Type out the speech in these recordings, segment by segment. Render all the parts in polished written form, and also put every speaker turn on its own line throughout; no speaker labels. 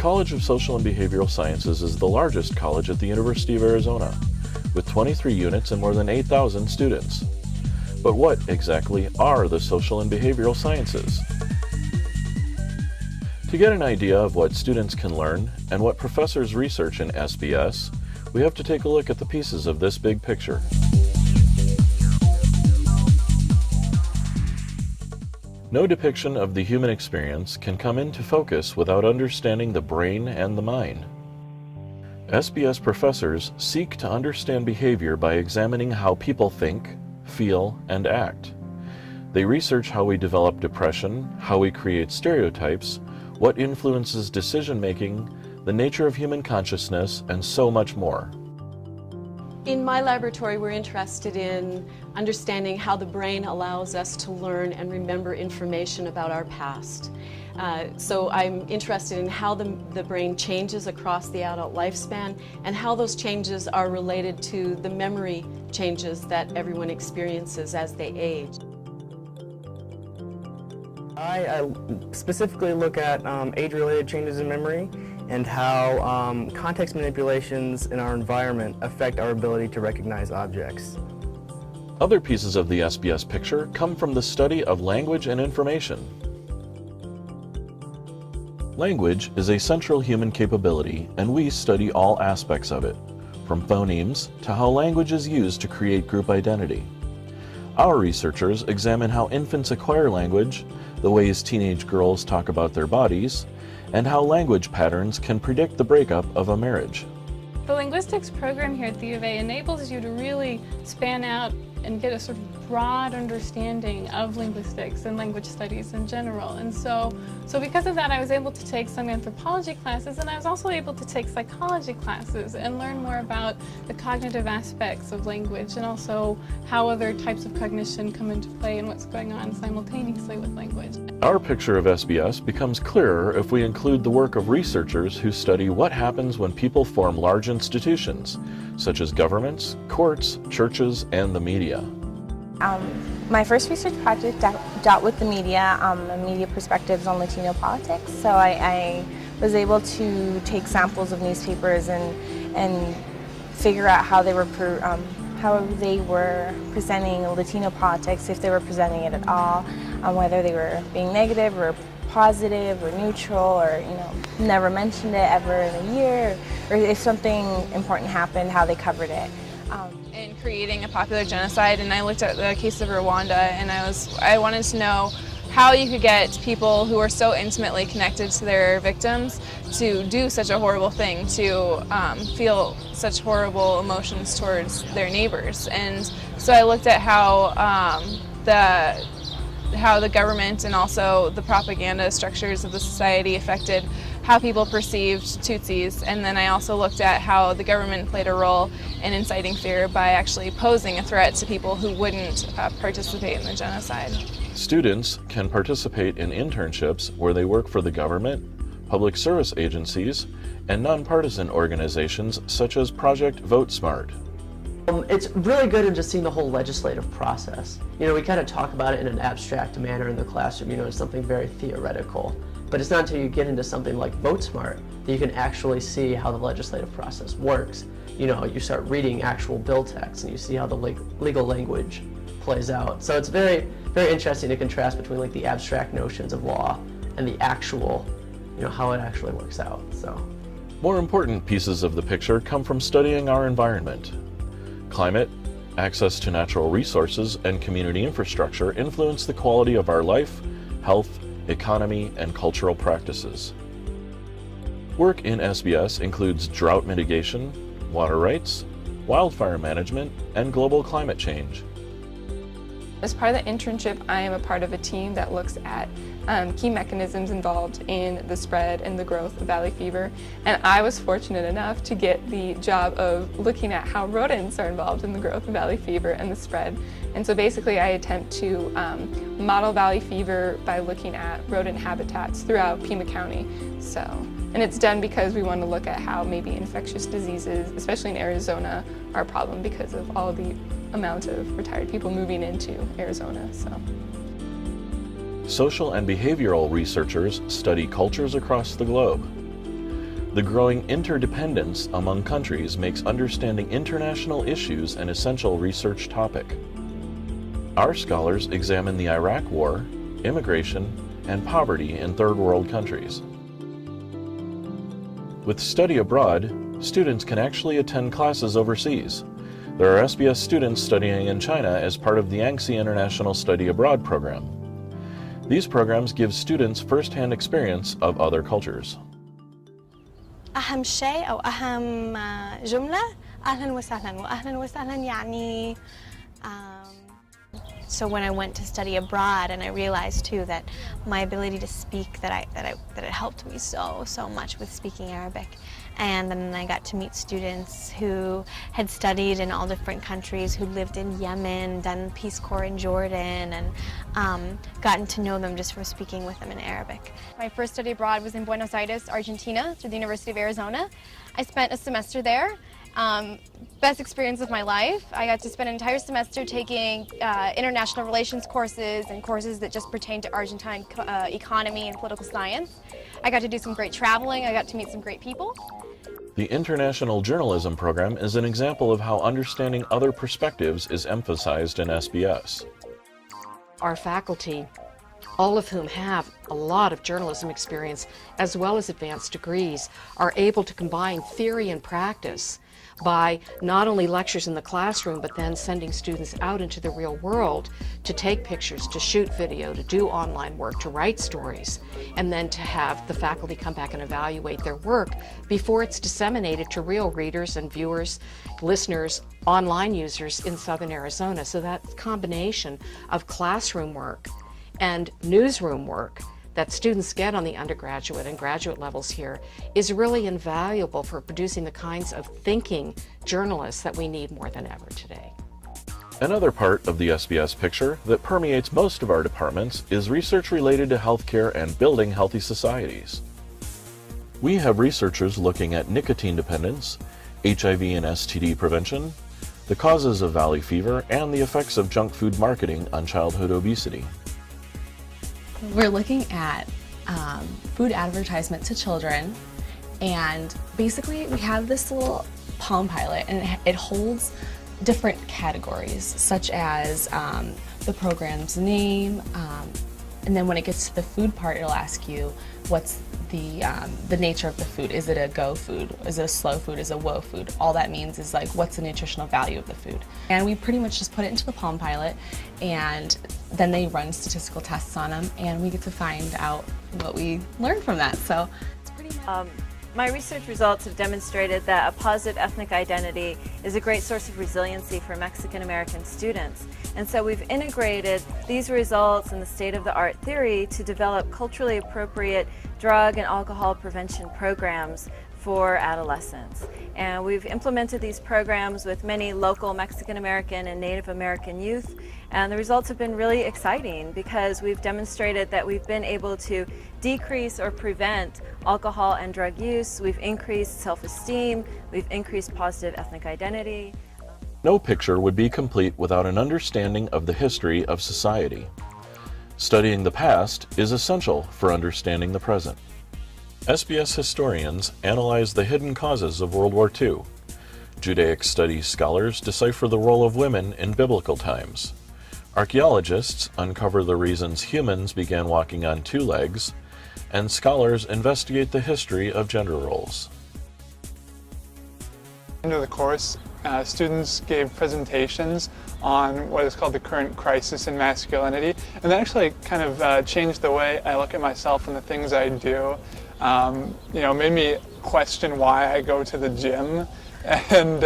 College of Social and Behavioral Sciences is the largest college at the University of Arizona, with 23 units and more than 8,000 students. But what exactly are the social and behavioral sciences? To get an idea of what students can learn and what professors research in SBS, we have to take a look at the pieces of this big picture. No depiction of the human experience can come into focus without understanding the brain and the mind. SBS professors seek to understand behavior by examining how people think, feel, and act. They research how we develop depression, how we create stereotypes, what influences decision-making, the nature of human consciousness, and so much more.
In my laboratory, we're interested in understanding how the brain allows us to learn and remember information about our past. So I'm interested in how the brain changes across the adult lifespan and how those changes are related to the memory changes that everyone experiences as they age.
I specifically look at age-related changes in memory and how context manipulations in our environment affect our ability to recognize objects.
Other pieces of the SBS picture come from the study of language and information. Language is a central human capability, and we study all aspects of it, from phonemes to how language is used to create group identity. Our researchers examine how infants acquire language, the ways teenage girls talk about their bodies, and how language patterns can predict the breakup of a marriage.
The linguistics program here at the U of A enables you to really span out and get a sort of broad understanding of linguistics and language studies in general. And so because of that, I was able to take some anthropology classes, and I was also able to take psychology classes and learn more about the cognitive aspects of language and also how other types of cognition come into play and what's going on simultaneously with language.
Our picture of SBS becomes clearer if we include the work of researchers who study what happens when people form large institutions, such as governments, courts, churches, and the media.
My first research project dealt with the media, and media perspectives on Latino politics. So I was able to take samples of newspapers and figure out how they were presenting Latino politics, if they were presenting it at all, whether they were being negative or positive or neutral, or never mentioned it ever in a year, or if something important happened, how they covered it.
In creating a popular genocide, and I looked at the case of Rwanda, and I wanted to know how you could get people who are so intimately connected to their victims to do such a horrible thing, to feel such horrible emotions towards their neighbors. And so I looked at how the government and also the propaganda structures of the society affected how people perceived Tutsis, and then I also looked at how the government played a role in inciting fear by actually posing a threat to people who wouldn't participate in the genocide.
Students can participate in internships where they work for the government, public service agencies, and nonpartisan organizations such as Project Vote Smart.
It's really good in just seeing the whole legislative process. We kind of talk about it in an abstract manner in the classroom, it's something very theoretical. But it's not until you get into something like Vote Smart that you can actually see how the legislative process works. You start reading actual bill text and you see how the legal language plays out. So it's very, very interesting to contrast between like the abstract notions of law and the actual, how it actually works out. So,
more important pieces of the picture come from studying our environment. Climate, access to natural resources, and community infrastructure influence the quality of our life, health, economy, and cultural practices. Work in SBS includes drought mitigation, water rights, wildfire management, and global climate change.
As part of the internship, I am a part of a team that looks at key mechanisms involved in the spread and the growth of valley fever. And I was fortunate enough to get the job of looking at how rodents are involved in the growth of valley fever and the spread. And so basically I attempt to model valley fever by looking at rodent habitats throughout Pima County. And it's done because we want to look at how maybe infectious diseases, especially in Arizona, are a problem because of all the amount of retired people moving into Arizona.
Social and behavioral researchers study cultures across the globe. The growing interdependence among countries makes understanding international issues an essential research topic. Our scholars examine the Iraq War, immigration, and poverty in third world countries. With study abroad, students can actually attend classes overseas. There are SBS students studying in China as part of the Yangtze International Study Abroad program. These programs give students first-hand experience of other cultures.
أهم شيء أو أهم جملة أهلا وسهلا وأهلا وسهلا يعني So when I went to study abroad, and I realized too that my ability to speak, that it helped me so much with speaking Arabic. And then I got to meet students who had studied in all different countries, who lived in Yemen, done Peace Corps in Jordan, and gotten to know them just from speaking with them in Arabic.
My first study abroad was in Buenos Aires, Argentina, through the University of Arizona. I spent a semester there. Best experience of my life. I got to spend an entire semester taking international relations courses and courses that just pertain to Argentine economy and political science. I got to do some great traveling. I got to meet some great people.
The International Journalism program is an example of how understanding other perspectives is emphasized in SBS.
Our faculty, all of whom have a lot of journalism experience as well as advanced degrees, are able to combine theory and practice by not only lectures in the classroom, but then sending students out into the real world to take pictures, to shoot video, to do online work, to write stories, and then to have the faculty come back and evaluate their work before it's disseminated to real readers and viewers, listeners, online users in southern Arizona. So that combination of classroom work and newsroom work that students get on the undergraduate and graduate levels here is really invaluable for producing the kinds of thinking journalists that we need more than ever today.
Another part of the SBS picture that permeates most of our departments is research related to healthcare and building healthy societies. We have researchers looking at nicotine dependence, HIV and STD prevention, the causes of valley fever, and the effects of junk food marketing on childhood obesity.
We're looking at food advertisement to children, and basically we have this little Palm Pilot, and it holds different categories such as the program's name, and then when it gets to the food part, it'll ask you what's the nature of the food. Is it a go food? Is it a slow food? Is it a woe food? All that means is like, what's the nutritional value of the food? And we pretty much just put it into the Palm Pilot, and then they run statistical tests on them, and we get to find out what we learned from that. So it's pretty much...
My research results have demonstrated that a positive ethnic identity is a great source of resiliency for Mexican American students. And so we've integrated these results and the state-of-the-art theory to develop culturally appropriate drug and alcohol prevention programs for adolescents. And we've implemented these programs with many local Mexican American and Native American youth, and the results have been really exciting because we've demonstrated that we've been able to decrease or prevent alcohol and drug use, we've increased self-esteem, we've increased positive ethnic identity.
No picture would be complete without an understanding of the history of society. Studying the past is essential for understanding the present. SBS historians analyze the hidden causes of World War II. Judaic studies scholars decipher the role of women in biblical times. Archaeologists uncover the reasons humans began walking on two legs, and scholars investigate the history of gender roles.
Under the course, students gave presentations on what is called the current crisis in masculinity, and that actually kind of changed the way I look at myself and the things I do. Made me question why I go to the gym, and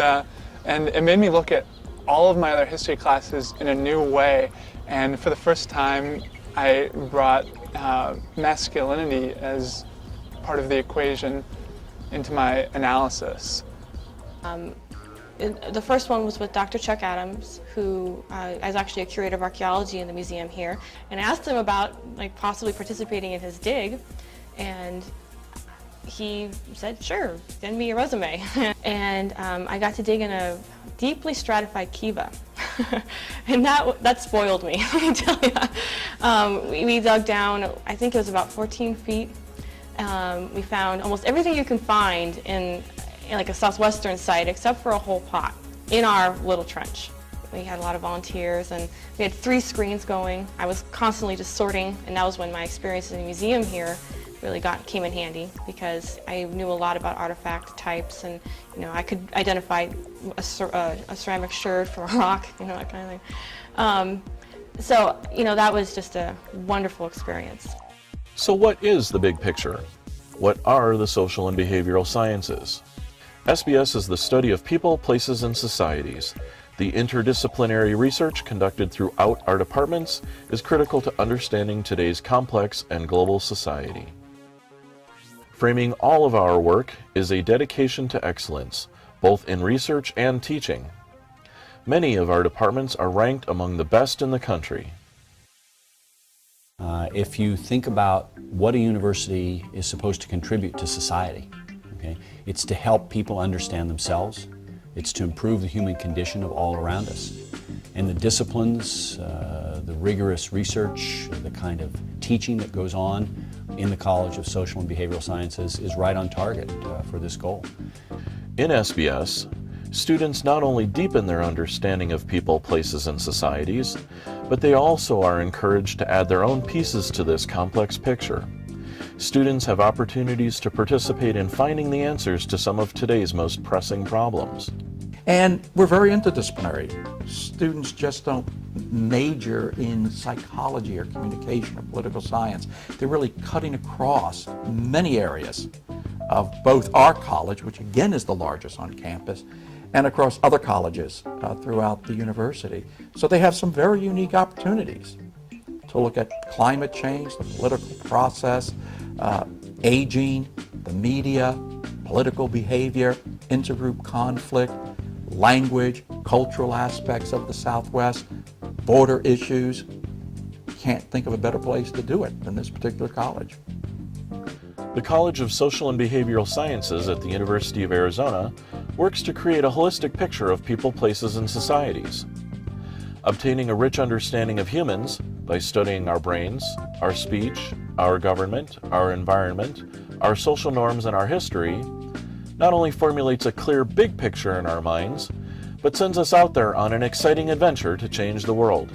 it made me look at all of my other history classes in a new way. And for the first time, I brought masculinity as part of the equation into my analysis.
The first one was with Dr. Chuck Adams, who is actually a curator of archaeology in the museum here, and I asked him about possibly participating in his dig, and he said, sure, send me your resume. And I got to dig in a deeply stratified kiva. And that spoiled me, let me tell you. We dug down, I think it was about 14 feet, we found almost everything you can find in like a southwestern site except for a whole pot in our little trench. We had a lot of volunteers and we had 3 screens going. I was constantly just sorting, and that was when my experience in the museum here really came in handy, because I knew a lot about artifact types, and I could identify a ceramic sherd from a rock, that kind of thing. So that was just a wonderful experience.
So what is the big picture? What are the social and behavioral sciences? SBS is the study of people, places, and societies. The interdisciplinary research conducted throughout our departments is critical to understanding today's complex and global society. Framing all of our work is a dedication to excellence, both in research and teaching. Many of our departments are ranked among the best in the country.
If you think about what a university is supposed to contribute to society, it's to help people understand themselves. It's to improve the human condition of all around us. And the disciplines, the rigorous research, the kind of teaching that goes on in the College of Social and Behavioral Sciences is right on target for this goal.
In SBS, students not only deepen their understanding of people, places, and societies, but they also are encouraged to add their own pieces to this complex picture. Students have opportunities to participate in finding the answers to some of today's most pressing problems.
And we're very interdisciplinary. Students just don't major in psychology or communication or political science. They're really cutting across many areas of both our college, which again is the largest on campus, and across other colleges throughout the university. So they have some very unique opportunities to look at climate change, the political process, aging, the media, political behavior, intergroup conflict, language, cultural aspects of the Southwest, border issues. Can't think of a better place to do it than this particular college.
The College of Social and Behavioral Sciences at the University of Arizona works to create a holistic picture of people, places, and societies. Obtaining a rich understanding of humans by studying our brains, our speech, our government, our environment, our social norms, and our history not only formulates a clear big picture in our minds, but sends us out there on an exciting adventure to change the world.